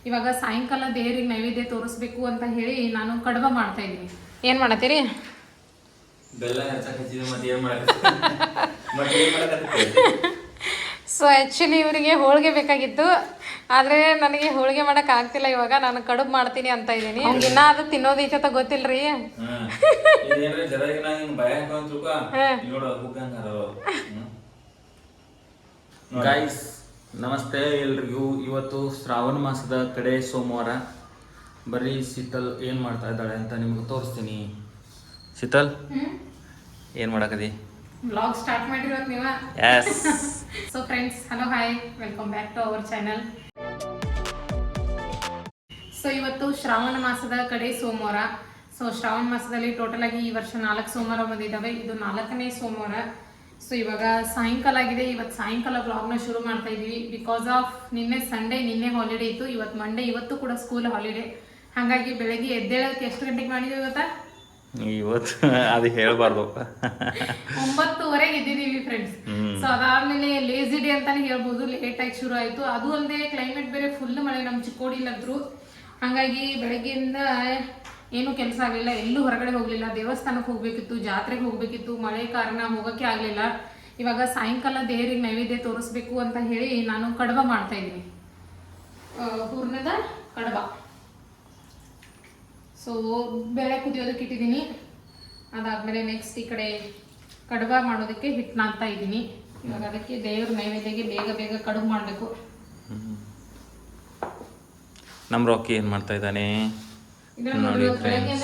ಇವಾಗ ಸಾಯಂಕಾಲ ದೇವರಿಗೆ ನೈವೇದ್ಯ ತೋರಿಸ್ಬೇಕು ಅಂತ ಹೇಳಿ ನಾನು ಕಡುಬ ಮಾಡ್ತಾ ಇದ್ದೀನಿ. ಏನು ಮಾಡತ್ತೀರಿ? ಬೆಲ್ಲ ಮತ್ತೆ ಏನು ಮಾಡಕತ್ತಿ? ಸೊ ಆ್ಯಕ್ಚುಲಿ ಇವರಿಗೆ ಹೋಳಿಗೆ ಬೇಕಾಗಿತ್ತು, ಆದರೆ ನನಗೆ ಹೋಳಿಗೆ ಮಾಡೋಕೆ ಆಗ್ತಿಲ್ಲ. ಇವಾಗ ನಾನು ಕಡುಬು ಮಾಡ್ತೀನಿ ಅಂತ ಇದ್ದೀನಿ. ಇನ್ನ ಅದು ತಿನ್ನೋದೈತೆ ಗೊತ್ತಿಲ್ರಿ. ಗೈಸ್ ನಮಸ್ತೆ ಎಲ್ರಿಗೂ. ಇವತ್ತು ಶ್ರಾವಣ ಮಾಸದ ಕಡೆ ಸೋಮವಾರ. ಬರೀ ಶೀತಲ್ ಏನು ಮಾಡ್ತಾ ಇದ್ದಾಳೆ ಅಂತ ನಿಮ್ಗೆ ತೋರಿಸ್ತೀನಿ. ಶೀತಲ್ ಏನು ಮಾಡಕದಿ? ವ್ಲಾಗ್ ಸ್ಟಾರ್ಟ್ ಮಾಡಿರೋದು ನೀವು? Yes. So friends, hello hi, welcome back to our channel. So ಇವತ್ತು ಶ್ರಾವಣ ಮಾಸದ ಕಡೆ ಸೋಮವಾರ. ಸೊ ಶ್ರಾವಣ ಮಾಸದಲ್ಲಿ ಟೋಟಲ್ ಆಗಿ ಈ ವರ್ಷ 4 ಸೋಮವಾರ ಬಂದಿದ್ದಾವೆ. ಇದು 4ನೇ ಸೋಮವಾರ. ಸೊ ಇವಾಗ ಸಾಯಂಕಾಲ ಆಗಿದೆ. ಇವತ್ತು ಸಾಯಂಕಾಲ ವ್ಲಾಗ್ನ ಶುರು ಮಾಡ್ತಾ ಇದ್ದೀವಿ. ಬಿಕಾಸ್ ಆಫ್ ನಿನ್ನೆ ಸಂಡೇ, ನಿನ್ನೆ ಹಾಲಿಡೇ ಇತ್ತು. ಇವತ್ತು ಮಂಡೇ, ಇವತ್ತು ಕೂಡ ಸ್ಕೂಲ್ ಹಾಲಿಡೇ. ಹಾಗಾಗಿ ಬೆಳಗ್ಗೆ ಎದ್ದೇಳಕ್ಕೆ ಎಷ್ಟು ಗಂಟೆಗೆ ಮಾಡಿದ್ವಿ ಇವತ್ತು ಅದು ಹೇಳ್ಬಾರ್ದು. 9:30 ಎದ್ದಿದ್ದೀವಿ ಫ್ರೆಂಡ್ಸ್. ಸೊ ಅದಾದ್ಮೇಲೆ ಲೇಜಿ ಡೇ ಅಂತಾನೆ ಹೇಳ್ಬೋದು. ಲೇಟ್ ಆಗಿ ಶುರು ಆಯ್ತು. ಅದು ಅಲ್ಲದೆ ಕ್ಲೈಮೇಟ್ ಬೇರೆ ಫುಲ್ ಮಳೆ, ನಮ್ಮ ಚಿಕ್ಕೋಡಿಲ್ಲದ್ರು. ಹಾಗಾಗಿ ಬೆಳಗ್ಗೆಯಿಂದ ಏನು ಕೆಲಸ ಆಗಲಿಲ್ಲ, ಎಲ್ಲೂ ಹೊರಗಡೆ ಹೋಗಲಿಲ್ಲ. ದೇವಸ್ಥಾನಕ್ಕೆ ಹೋಗ್ಬೇಕಿತ್ತು, ಜಾತ್ರೆಗೆ ಹೋಗ್ಬೇಕಿತ್ತು, ಮಳೆ ಕಾರಣ ಹೋಗೋಕ್ಕೆ ಆಗಲಿಲ್ಲ. ಇವಾಗ ಸಾಯಂಕಾಲ ದೇವರಿಗೆ ನೈವೇದ್ಯ ತೋರಿಸ್ಬೇಕು ಅಂತ ಹೇಳಿ ನಾನು ಕಡುಬ ಮಾಡ್ತಾ ಇದ್ದೀನಿ. ಹೂರ್ಣದ ಕಡುಬ. ಸೊ ಬೇಳೆ ಕುದಿಯೋದಕ್ಕೆ ಇಟ್ಟಿದ್ದೀನಿ. ಅದಾದಮೇಲೆ ನೆಕ್ಸ್ಟ್ ಈ ಕಡೆ ಕಡುಬ ಮಾಡೋದಕ್ಕೆ ಹಿಟ್ಟು ನಾದ್ತಾ ಇದ್ದೀನಿ. ಇವಾಗ ಅದಕ್ಕೆ ದೇವ್ರ ನೈವೇದ್ಯಗೆ ಬೇಗ ಬೇಗ ಕಡುಬು ಮಾಡಬೇಕು. ನಮ್ಮ ರಾಕಿ ಏನು ಮಾಡ್ತಾ ಇದ್ದಾನೆ ನೋಡಿ ಫ್ರೆಂಡ್ಸ್.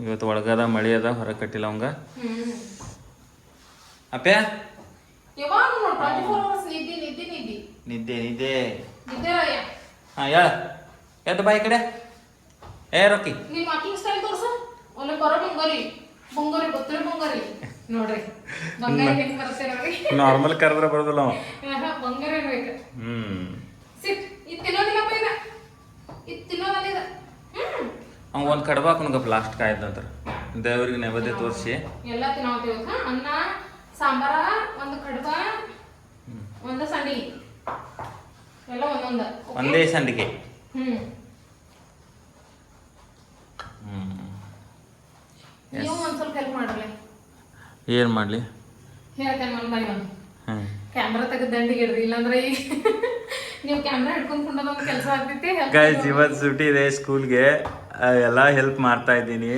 ಇವತ್ತು ಒಳಗದ ಮಳೆ ಅದ, ಹೊರಗೆ ಕಟ್ಟಿಲ್ಲ ಅವಂಗ. ಅಪ್ಪ್ಯಾ ನಿದ್ದೆ ನಿದ್ದೆ. ಹಾಂ ಹೇಳ, ಎದ್ದು ಬಾ ಈ ಕಡೆ. ಏ ರಾಕಿ ನಾರ್ಮಲ್ ಕರೆದ್ರೆ ಬರೋದಿಲ್ಲ ಅವ. ಅವ ಒಂದು ಕಡುಬ ಹಾಕೋಣಗಪ್ಪ ಲಾಸ್ಟ್ ಕಾಯ್ದ ನಂತರ ದೇವರಿಗೆ ನೈವೇದ್ಯ ತೋರಿಸಿ ಎಲ್ಲ ತಿನ್ನೋತೀವಿ. ಅನ್ನ, ಸಾಂಬಾರ, ಒಂದು ಕಡುಬ, ಒಂದು ಸಂಡಿಗೆ, ಎಲ್ಲ ಒಂದೇ ಸಂಡಿಗೆ. ನೀವು ಒಂದು ಸ್ವಲ್ಪ ಹೆಲ್ಪ್ ಮಾಡ್ರಲ್ಲ. ಏನು ಮಾಡಲಿ ಹೇಳ್ತೇನೆ. ಒಂದು ಬರೀ ಒಂದು ಕ್ಯಾಮ್ರಾ ತೆಗೆದು ದಂಡಿಗೆ ಇಡ್ರಿ, ಇಲ್ಲಾಂದ್ರೆ ಈಗ ನೀವು ಕ್ಯಾಮ್ರಾ ಹಿಡ್ಕೊಂಡು ಕೆಲಸ ಆಗ್ತೈತಿ. ಗೈಸ್ ಇವತ್ತು ಸುಟಿ ಇದೆ ಸ್ಕೂಲ್ಗೆ, ಎಲ್ಲ ಹೆಲ್ಪ್ ಮಾಡ್ತಾ ಇದ್ದೀನಿ.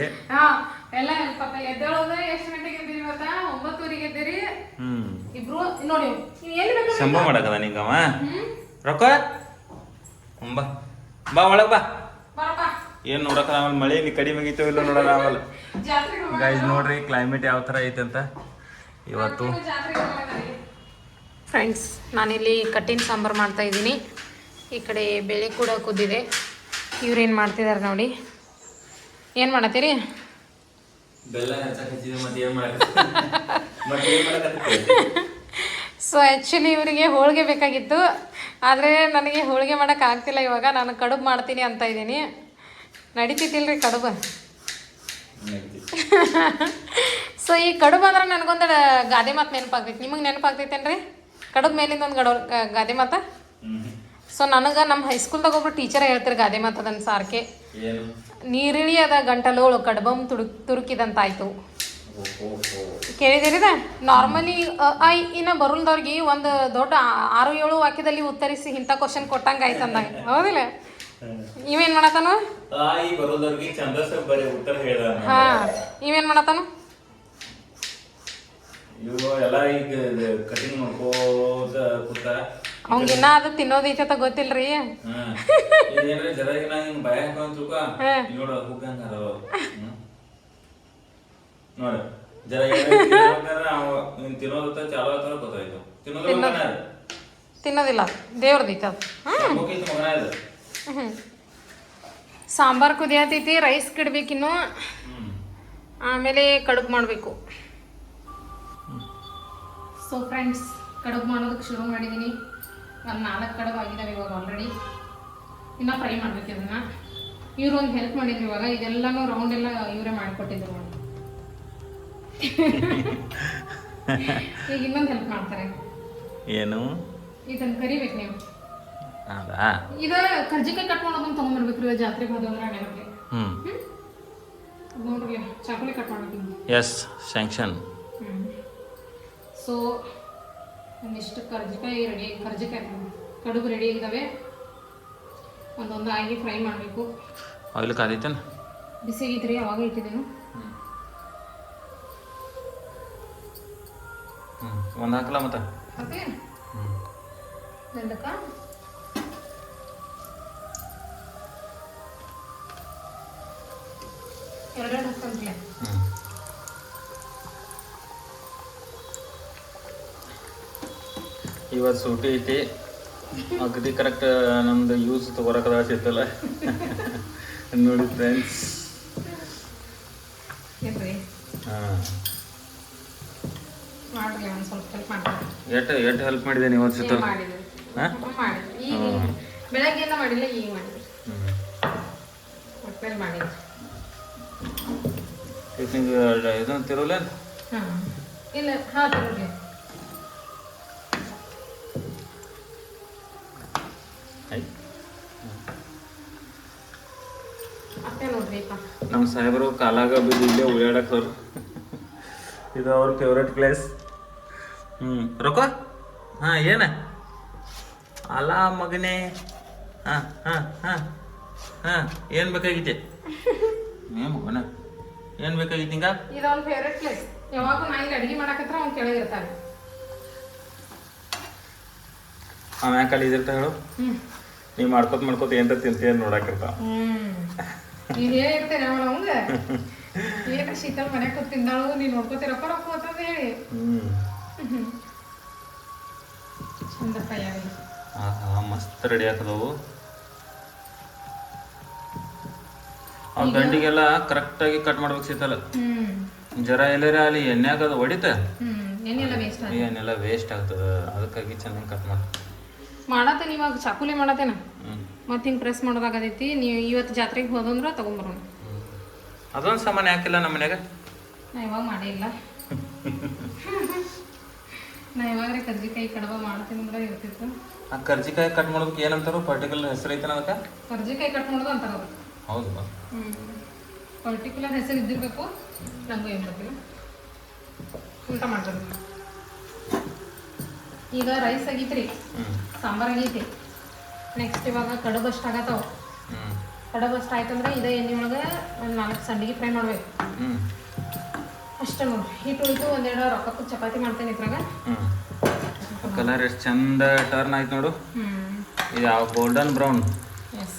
ಎಲ್ಲ ಹೆಲ್ಪ್ ಆಗ್ತಾ. ಎದ್ದೇಳೋದ್ರೆ ಎಷ್ಟು ಗಂಟೆಗೆ ಎದ್ದೀರಿ ಇವತ್ತ? 9:30 ಎದ್ದೀರಿ ಇಬ್ರು. ನೋಡಿ ಸಂಭವ ಮಾಡಕದ ನಿಂಗವ ರೊಕ್ಕ ಬಾ ಬಾ ಒಳಗೆ ಬಾ. ಏನು ನೋಡಕ ಆಮೇಲೆ ಮಳೆ ನೀ ಕಡಿಮೆ ಆಗೈತೋ ಇಲ್ಲ ನೋಡೋಣ ಆಮೇಲೆ. ಗೈಸ್ ನೋಡ್ರಿ ಕ್ಲೈಮೇಟ್ ಯಾವ ಥರ ಐತೆ ಅಂತ ಇವತ್ತು. ಫ್ರೆಂಡ್ಸ್, ನಾನಿಲ್ಲಿ ಕಟ್ಟಿನ ಸಾಂಬಾರು ಮಾಡ್ತಾ ಇದ್ದೀನಿ. ಈ ಕಡೆ ಬೇಳೆ ಕೂಡ ಕುದ್ದಿದೆ. ಇವ್ರೇನು ಮಾಡ್ತಿದ್ದಾರೆ ನೋಡಿ. ಏನು ಮಾಡತ್ತೀರಿ? ಸೊ ಆ್ಯಕ್ಚುಲಿ ಇವರಿಗೆ ಹೋಳಿಗೆ ಬೇಕಾಗಿತ್ತು, ಆದರೆ ನನಗೆ ಹೋಳಿಗೆ ಮಾಡೋಕೆ ಆಗ್ತಿಲ್ಲ. ಇವಾಗ ನಾನು ಕಡುಬು ಮಾಡ್ತೀನಿ ಅಂತ ಇದ್ದೀನಿ. ನಡೀತಿತ್ತಿಲ್ರಿ ಕಡುಬು? ಸೊ ಈ ಕಡುಬು ಅಂದ್ರೆ ನನಗೊಂದು ಗಾದೆ ಮಾತು ನೆನಪಾಗ್ತೈತಿ. ನಿಮಗೆ ನೆನಪಾಗ್ತೈತೇನ್ರಿ ಕಡುಬು ಮೇಲಿಂದ ಒಂದು ಗಾದೆ ಮಾತು? ಸೊ ನನಗೆ ನಮ್ಮ ಹೈಸ್ಕೂಲ್ದಾಗ ಒಬ್ರು ಟೀಚರ್ ಹೇಳ್ತಾರೆ ಗಾದೆ ಮಾತು ಅದನ್ನು ಸಾರ್ಕೆ. ನೀರಿಳಿ ಅದ ಗಂಟಲೋಳು ಕಡುಬಂ ತುರುಕಿದಂತಾಯ್ತು. ಕೇಳಿದಿರಿದ? ನಾರ್ಮಲಿ ಇನ್ನ ಬರುಲ್ದವ್ರಿಗೆ ಒಂದು ದೊಡ್ಡ 6-7 ವಾಕ್ಯದಲ್ಲಿ ಉತ್ತರಿಸಿ ಇಂಥ ಕ್ವಶನ್ ಕೊಟ್ಟಂಗೆ ಆಯ್ತು ಅಂದಂಗೆ, ಹೌದಿಲ್ಲ? ಇವೇನ್ ಮಾಡತಾನು? ಹಾ, ಇವೇನ್ ಮಾಡತಾನು? ಅವಂಗಿನ್ನ ಅದು ತಿನ್ನೋದೈತೆ ಗೊತ್ತಿಲ್ರಿ. ತಿನ್ನೋದಿಲ್ಲ, ದೇವ್ರದೈತೆ ಅದು. ಸಾಂಬಾರು ಕುದಿಯತೈತಿ, ರೈಸ್ ಕಿಡ್ಬೇಕಿನ್ನು, ಆಮೇಲೆ ಕಡುಬು ಮಾಡಬೇಕು. ಸೊ ಫ್ರೆಂಡ್ಸ್, ಕಡುಬು ಮಾಡೋದಕ್ಕೆ ಶುರು ಮಾಡಿದ್ದೀನಿ. ಒಂದು 4 ಕಡುಬು ಆಗಿದ್ದಾವೆ ಇವಾಗ ಆಲ್ರೆಡಿ. ಇನ್ನೂ ಫ್ರೈ ಮಾಡ್ಬೇಕು ಅದನ್ನು. ಇವರು ಒಂದು ಹೆಲ್ಪ್ ಮಾಡಿದ್ರು ಇವಾಗ. ಇದೆಲ್ಲನೂ ರೌಂಡ್ ಎಲ್ಲ ಇವರೇ ಮಾಡಿಕೊಟ್ಟಿದ್ರು ನೋಡಿ. ಈಗ ಇನ್ನೊಂದು ಹೆಲ್ಪ್ ಮಾಡ್ತಾರೆ. ಏನು? ಇದನ್ನು ಕರಿಬೇಕು ನೀವು. ಹೌದಾ? ಇದ ಕರ್ಜಿಕಾಯಿ ಕಟ್ ಮಾಡೋದನ್ನ ತಗೊಂಡ್ಬರ್ಬೇಕ್ರಿ ಜಾತ್ರೆಗೆ ಹೋದಂದ್ರೆ ನೆನಪಿ. ನೋಡ್ರಿ ಚಾಕುಲಿ ಕಟ್ ಮಾಡ್ಬೇಕು. Yes sanction. ಸೊ ಒಂದಿಷ್ಟು ಕರ್ಜಿಕಾಯಿ ಕಡುಬು ರೆಡಿ ಆಗಿದ್ದಾವೆ. ಒಂದೊಂದು ಆಗಿ ಫ್ರೈ ಮಾಡಬೇಕು. ಆಯಿಲ್ ಕಾದೈತೇನು? ಬಿಸಿ ಆಗೈತ್ರಿ, ಅವಾಗ ಇಟ್ಟಿದ್ದೇನು. ಒಂದು ಹಾಕಲ್ಲ ಮತ್ತೆ ಓಕೆ ನಂದಕ್ಕ ಎರಡೆರಡು ಹಾಕ್ತಂತ್ರಿ. ಇವತ್ತು ಸೂಟಿ ಐತಿ, ಅಗದಿ ಕರೆಕ್ಟ್ ನಮ್ದು ಯೂಸ್ ತಗೋರಕದ ಸಿಗ್ತಲ್ಲ. ನೋಡಿ ಫ್ರೆಂಡ್ಸ್. ಹಾಂ ಮಾಡ್ರಿ, ಒಂದು ಸ್ವಲ್ಪ ಹೆಲ್ಪ್ ಮಾಡ್ತಾರೆ. ಎಷ್ಟು ಹೆಲ್ಪ್ ಮಾಡಿದೆ ನೀವು ಅನ್ಸುತ್ತಲ್ಲ? ಈಗ ಬೆಳಗ್ಗೆಲ್ಲ ಮಾಡಿಲ್ಲ, ಈಗ ಮಾಡಿದ್ರಿ. ಒಟ್ಟಲ್ಲಿ ಮಾಡಿದ್ರಿ. ಇದನ್ನು ತಿರುವಲ್ಲ? ಹಾಂ ಇಲ್ಲ, ಹಾಂ ತಿರುಗಿ. ನಮ್ಮ ಸಾಹೇಬರು ಕಾಲಾಗ ಬಿದ್ದು ಇಲ್ಲೇ ಉಳ್ಳಾಡಕ್ತವ್ರು. ಇದು ಅವ್ರ ಫೇವ್ರೆಟ್ ಪ್ಲೇಸ್. ರೊಕ್ಕ ಹಾಂ ಏನ ಅಲ್ಲ ಮಗನೇ. ಹಾಂ ಹಾಂ ಹಾಂ ಹಾಂ ಏನು ಬೇಕಾಗಿತ್ತೆ? ಮಗನ ಏನು ಬೇಕಾಗಿತ್ತು ಹಿಂಗ? ಇದು ಅವ್ನ ಫೇವ್ರೆಟ್ ಪ್ಲೇಸ್. ಯಾವಾಗೂ ನಾ ಇಲ್ಲಿ ಅಡುಗೆ ಮಾಡಕತ್ರ ಅವ್ನು ಕೆಳಗಿರ್ತಾನೆ. ಅವ ಯಾಕೆ ಅಲ್ಲಿ ಇದಿರ್ತಾ ಹೇಳು? ನೀವು ಮಾಡ್ಕೋತ ಏನ್ರ ತಿಂತೀನಿ ನೋಡಾಕಿರ್ತಾವ. ನೀನು ಹೇಳಿರ್ತೇನೆ ಅವಳು ಅವಂಗ ಏನ ಶೀತಲ್ ಮನೆ ಕೂತ್ ತಿಂದಾಳು, ನೀನು ನೋಡ್ಕೋತಿರಪ್ಪ ರೊಕ್ಕ ಅಂತಂದು ಹೇಳಿ. ಚಂದಪ್ಪ ಯಾರಿಗೆ ಮಸ್ತ್ ರೆಡಿ ಆಗ್ತದವು. ಆ ಗಂಡಿಗೆಲ್ಲ ಕರೆಕ್ಟಾಗಿ ಕಟ್ ಮಾಡ್ಬೇಕು ಸೀತಲ್ಲ. ಜರ ಎಲ್ಲರ ಅಲ್ಲಿ ಎಣ್ಣೆಗ ಅದು ಹೊಡಿತ, ಏನೆಲ್ಲ ವೇಸ್ಟ್ ಆಗ್ತದ. ಅದಕ್ಕಾಗಿ ಚೆನ್ನಾಗಿ ಕಟ್ ಮಾಡತ್ತೇನೆ. ಇವಾಗ ಚಾಕುಲಿ ಮಾಡತ್ತೇನ, ಮತ್ತೆ ಹಿಂಗೆ ಪ್ರೆಸ್ ಮಾಡೋದಾಗದೈತಿ. ನೀವು ಇವತ್ತು ಜಾತ್ರೆಗೆ ಹೋದಂದ್ರೆ ತಗೊಂಬರೋಣ. ಅದೊಂದು ಸಾಮಾನು ಯಾಕಿಲ್ಲ ನಮ್ಮ ಮನ್ಯಾಗ? ನಾ ಇವಾಗ ಮಾಡೇ ಇಲ್ಲ. ನಾ ಇವಾಗ್ರೆ ಕರ್ಜಿಕಾಯಿ ಕಡಬ ಮಾಡ್ತೀನಿ ಅಂದ್ರೆ ಇರ್ತಿತ್ತು. ಆ ಕರ್ಜಿಕಾಯಿ ಕಟ್ ಮಾಡೋದಕ್ಕೆ ಏನಂತಾರೋ ಪರ್ಟಿಕ್ಯುಲರ್ ಹೆಸರು ಐತೆ ಅದಕ್ಕೆ? ಕರ್ಜಿಕಾಯಿ ಕಟ್ ಮಾಡೋದು ಅಂತಾರ. ಹೌದು, ಪರ್ಟಿಕ್ಯುಲರ್ ಹೆಸರು ಇದ್ದಿರ್ಬೇಕು. ನಂಗೂ ಏನು ಗೊತ್ತಿಲ್ಲ. ಊಟ ಮಾಡ್ತಾರೆ. ಈಗ ರೈಸ್ ಆಗೈತ್ರಿ, ಸಾಂಬಾರು ಆಗೈತಿ. ನೆಕ್ಸ್ಟ್ ಇವಾಗ ಕಡುಬು ಅಷ್ಟು ಆಗತ್ತವ. ಕಡುಬು ಅಷ್ಟು ಆಯ್ತಂದ್ರೆ ಇದೇ ಎಣ್ಣೆ ಒಳಗೆ ಒಂದು 4 ಸಂಡಿಗೆ ಫ್ರೈ ಮಾಡ್ಬೇಕು. ಅಷ್ಟೇ ನೋಡಿ. ಹಿಟ್ಟು ಉಳಿತು. ಒಂದೆರಡು ರೊಕ್ಕಕ್ಕೆ ಚಪಾತಿ ಮಾಡ್ತೇನೆ ಇದ್ರಾಗ. ಕಲರ್ ಎಷ್ಟು ಚಂದ ಟರ್ನ್ ಆಯ್ತು ನೋಡು. ಇದು ಯಾವ ಗೋಲ್ಡನ್ ಬ್ರೌನ್. ಎಸ್,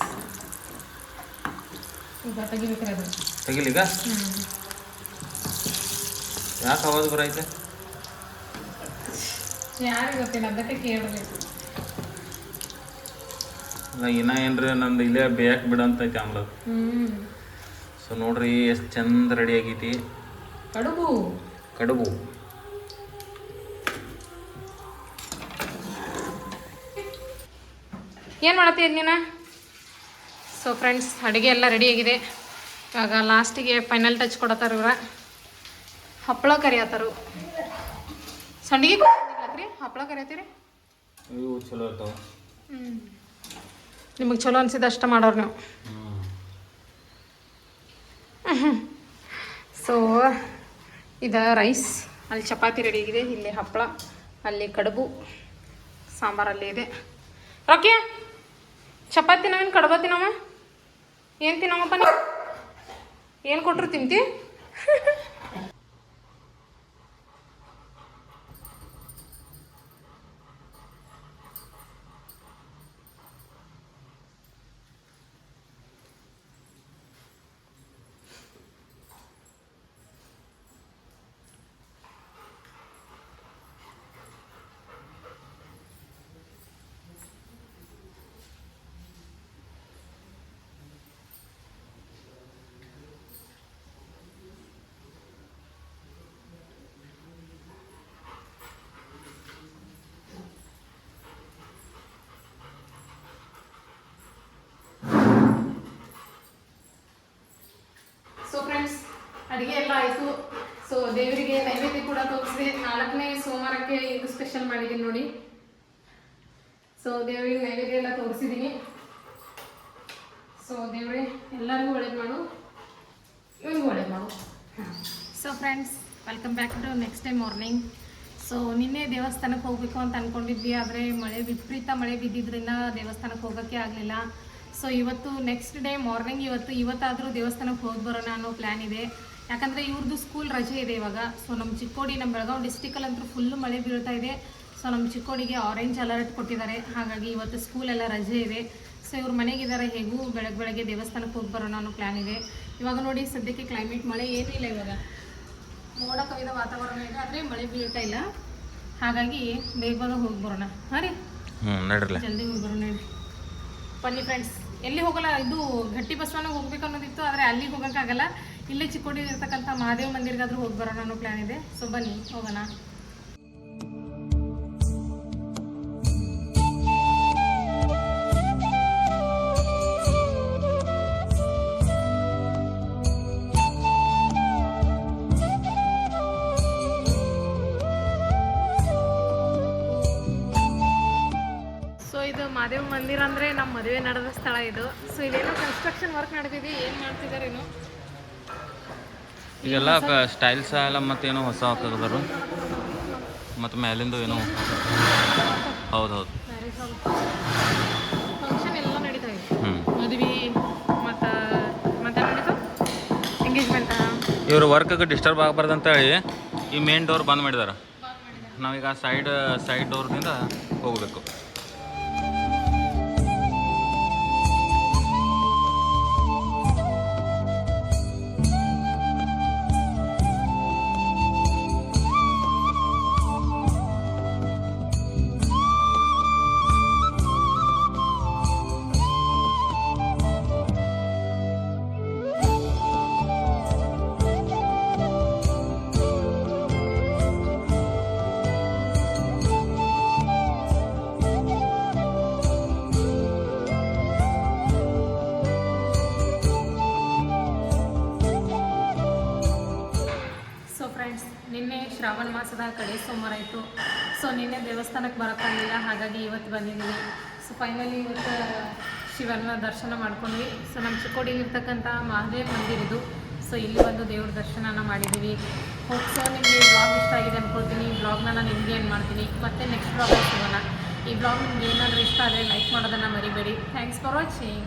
ಈಗ ತೆಗಿಬೇಕ್ರಿ ಅದು. ತೆಗಿಲಿಗ? ಯಾಕೆ ಆವಾಜ್ ಬರೈತೆ? ಯಾರಿಗೆ ಗೊತ್ತಿಲ್ಲ, ಅದಕ್ಕೆ ಕೇಳಬೇಕು. ಅಲ್ಲ ಇನ್ನ ಏನ್ರಿ ನಂದು ಇಲ್ಲೇ ಬೇಯಕ್ಕೆ ಬಿಡಂತೈತಿ ಆಮ್ಲ. ಸೊ ನೋಡ್ರಿ ಎಷ್ಟು ಚಂದ ರೆಡಿ ಆಗೈತಿ ಕಡುಬು. ಏನು ಮಾಡತ್ತೀರಿ ನೀನು? ಸೊ ಫ್ರೆಂಡ್ಸ್, ಅಡುಗೆ ಎಲ್ಲ ರೆಡಿ ಆಗಿದೆ. ಇವಾಗ ಲಾಸ್ಟಿಗೆ ಫೈನಲ್ ಟಚ್ ಕೊಡತ್ತಾರ ಇವ್ರ. ಹಪ್ಪಳ ಕರಿಯತ್ತಾರು. ಸಂಡಿಗೆ ಕೊಡ್ತೀರಿ, ಹಪ್ಪಳ ಕರಿಯತ್ತೀರಿ. ಇವು ಚಲೋ ಇರ್ತಾವ. ನಿಮಗೆ ಚಲೋ ಅನ್ಸಿದ ಅಷ್ಟ ಮಾಡೋರು ನೀವು. ಸೊ ಇದು ರೈಸ್, ಅಲ್ಲಿ ಚಪಾತಿ ರೆಡಿ ಆಗಿದೆ, ಇಲ್ಲಿ ಹಪ್ಪಳ, ಅಲ್ಲಿ ಕಡುಬು, ಸಾಂಬಾರಲ್ಲಿ ಇದೆ. ಓಕೆ, ಚಪಾತಿ ನಾವೇನು ಕಡುಬು ತಿನ್ನವ? ಏನು ತಿನ್ನವಪ್ಪ ನೀವು? ಏನು ಕೊಟ್ಟರು ತಿಂತಿ? ಸೊ ಫ್ರೆಂಡ್ಸ್, ಅಡುಗೆ ಎಲ್ಲ ಆಯಿತು. ಸೊ ದೇವರಿಗೆ ನೈವೇದ್ಯ ಕೂಡ ತೋರಿಸಿದೆ. 4ನೇ ಸೋಮವಾರಕ್ಕೆ ಇದು ಸ್ಪೆಷಲ್ ಮಾಡಿದ್ದೀನಿ ನೋಡಿ. ಸೊ ಸೊ ದೇವ್ರಿಗೆ ನೈವೇದ್ಯ ಎಲ್ಲ ತೋರಿಸಿದ್ದೀನಿ. ಸೊ ದೇವ್ರೆ ಎಲ್ಲರಿಗೂ ಒಳ್ಳೇದು ಮಾಡು, ಇವ್ರಿಗೂ ಒಳ್ಳೇದು ಮಾಡು. So friends, welcome back to next day morning. So ನಿನ್ನೆ ದೇವಸ್ಥಾನಕ್ಕೆ ಹೋಗಬೇಕು ಅಂತ ಅಂದ್ಕೊಂಡಿದ್ವಿ, ಆದರೆ ವಿಪರೀತ ಮಳೆ ಬಿದ್ದಿದ್ದರಿಂದ ದೇವಸ್ಥಾನಕ್ಕೆ ಹೋಗೋಕ್ಕೆ ಆಗಲಿಲ್ಲ. ಸೊ ಇವತ್ತು ನೆಕ್ಸ್ಟ್ ಡೇ ಮಾರ್ನಿಂಗ್ ಇವತ್ತಾದರೂ ದೇವಸ್ಥಾನಕ್ಕೆ ಹೋಗಿ ಬರೋಣ ಅನ್ನೋ ಪ್ಲ್ಯಾನ್ ಇದೆ. ಯಾಕಂದರೆ ಇವ್ರದ್ದು ಸ್ಕೂಲ್ ರಜೆ ಇದೆ ಇವಾಗ. ಸೊ ನಮ್ಮ ಚಿಕ್ಕೋಡಿ, ನಮ್ಮ ಬೆಳಗಾವಿ ಡಿಸ್ಟಿಕಲ್ಲಂತೂ ಫುಲ್ಲು ಮಳೆ ಬೀಳ್ತಾ ಇದೆ. ಸೊ ನಮ್ಮ ಚಿಕ್ಕೋಡಿಗೆ ಆರೆಂಜ್ ಅಲರ್ಟ್ ಕೊಟ್ಟಿದ್ದಾರೆ. ಹಾಗಾಗಿ ಇವತ್ತು ಸ್ಕೂಲೆಲ್ಲ ರಜೆ ಇದೆ. ಸೊ ಇವ್ರ ಮನೆಗಿದ್ದಾರೆ, ಹೇಗೂ ಬೆಳಗ್ಗೆ ದೇವಸ್ಥಾನಕ್ಕೆ ಹೋಗಿ ಬರೋಣ ಅನ್ನೋ ಪ್ಲ್ಯಾನ್ ಇದೆ. ಇವಾಗ ನೋಡಿ ಸದ್ಯಕ್ಕೆ ಕ್ಲೈಮೇಟ್ ಮಳೆ ಏನೂ ಇಲ್ಲ, ಇವಾಗ ಮೋಡ ಕವಿದ ವಾತಾವರಣ ಇದೆ, ಆದರೆ ಮಳೆ ಬೀಳ್ತಾ ಇಲ್ಲ. ಹಾಗಾಗಿ ಬೇಗ ಹೋಗಿ ಬರೋಣ. ಹಾಂ ರೀ, ನಡ್ರಲ್ಲ ಜಲ್ದಿ ಹೋಗಿ ಬರೋಣ. ಹೇಳಿ ಬನ್ನಿ ಫ್ರೆಂಡ್ಸ್. ಎಲ್ಲಿ ಹೋಗಲ್ಲ, ಇದು ಗಟ್ಟಿ ಬಸವನಿಗೆ ಹೋಗ್ಬೇಕು ಅನ್ನೋದಿತ್ತು, ಆದರೆ ಅಲ್ಲಿಗೆ ಹೋಗೋಕ್ಕಾಗಲ್ಲ. ಇಲ್ಲೇ ಚಿಕ್ಕೋಡಿ ಇರ್ತಕ್ಕಂಥ ಮಹಾದೇವ ಮಂದಿರ್ಗಾದ್ರೂ ಹೋಗಿ ಬರೋಣ ಅನ್ನೋ ಪ್ಲ್ಯಾನ್ ಇದೆ. ಸೊ ಬನ್ನಿ ಹೋಗೋಣ. ಇದು ಮಹಾದೇವ ಮಂದಿರ ಅಂದರೆ ನಮ್ಮ ಮದುವೆ ನಡೆದ ಸ್ಥಳ ಇದು. ಸೊ ಇಲ್ಲೇನೋ ಕನ್ಸ್ಟ್ರಕ್ಷನ್ ವರ್ಕ್ ನಡೆದಿದೆ, ಏನು ಮಾಡ್ತಿದ್ದಾರೇನು ಈಗೆಲ್ಲ ಸ್ಟೈಲ್ಸ್ ಎಲ್ಲ ಮತ್ತೇನೋ ಹೊಸ ಹಾಕಿದ್ರು, ಮತ್ತು ಮೇಲಿಂದ ಏನೋ ಹೌದು ಮ್ಯಾರೇಜ್ ಹಾಲ್ ಫಂಕ್ಷನ್ ಎಲ್ಲ ನಡೀತಾ ಇದೆ. ಮದುವೆ ಮತ್ತು ನಡೀತು ಎಂಗೇಜ್ಮೆಂಟ್. ಇವರು ವರ್ಕ್ಗೆ ಡಿಸ್ಟರ್ಬ್ ಆಗಬಾರ್ದು ಅಂತೇಳಿ ಈ ಮೇನ್ ಡೋರ್ ಬಂದ್ ಮಾಡಿದಾರೆ. ನಾವೀಗ ಸೈಡ್ ಡೋರ್ದಿಂದ ಹೋಗಬೇಕು. ನಿನ್ನೆ ಶ್ರಾವಣ ಮಾಸದ ಕಡೆ ಸೋಮವಾರ ಇತ್ತು. ಸೊ ನಿನ್ನೆ ದೇವಸ್ಥಾನಕ್ಕೆ ಬರೋಕ್ಕಾಗಲಿಲ್ಲ, ಹಾಗಾಗಿ ಇವತ್ತು ಬಂದಿದ್ದೀವಿ. ಸೊ ಫೈನಲಿ ಇವತ್ತು ಶಿವನ ದರ್ಶನ ಮಾಡ್ಕೊಂಡ್ವಿ. ಸೊ ನಮ್ಮ ಚಿಕ್ಕೋಡಿಲಿರ್ತಕ್ಕಂಥ ಮಹಾದೇವ ಮಂದಿರ ಇದು. ಸೊ ಇಲ್ಲಿ ಒಂದು ದೇವ್ರ ದರ್ಶನನ ಮಾಡಿದ್ದೀವಿ. ಸೊ ನಿಮಗೆ ಬ್ಲಾಗ್ ಇಷ್ಟ ಆಗಿದೆ ಅಂದ್ಕೊಳ್ತೀನಿ. ಬ್ಲಾಗ್ನ ನಾನು ನಿಮಗೆ ಏನು ಮಾಡ್ತೀನಿ, ಮತ್ತೆ ನೆಕ್ಸ್ಟ್ ಬ್ಲಾಗಲ್ಲಿ ಸಿಗೋಣ. ಈ ಬ್ಲಾಗ್ ನಿಮ್ಗೆ ಏನಾದರೂ ಇಷ್ಟ ಆದರೆ ಲೈಕ್ ಮಾಡೋದನ್ನು ಮರಿಬೇಡಿ. Thanks for watching.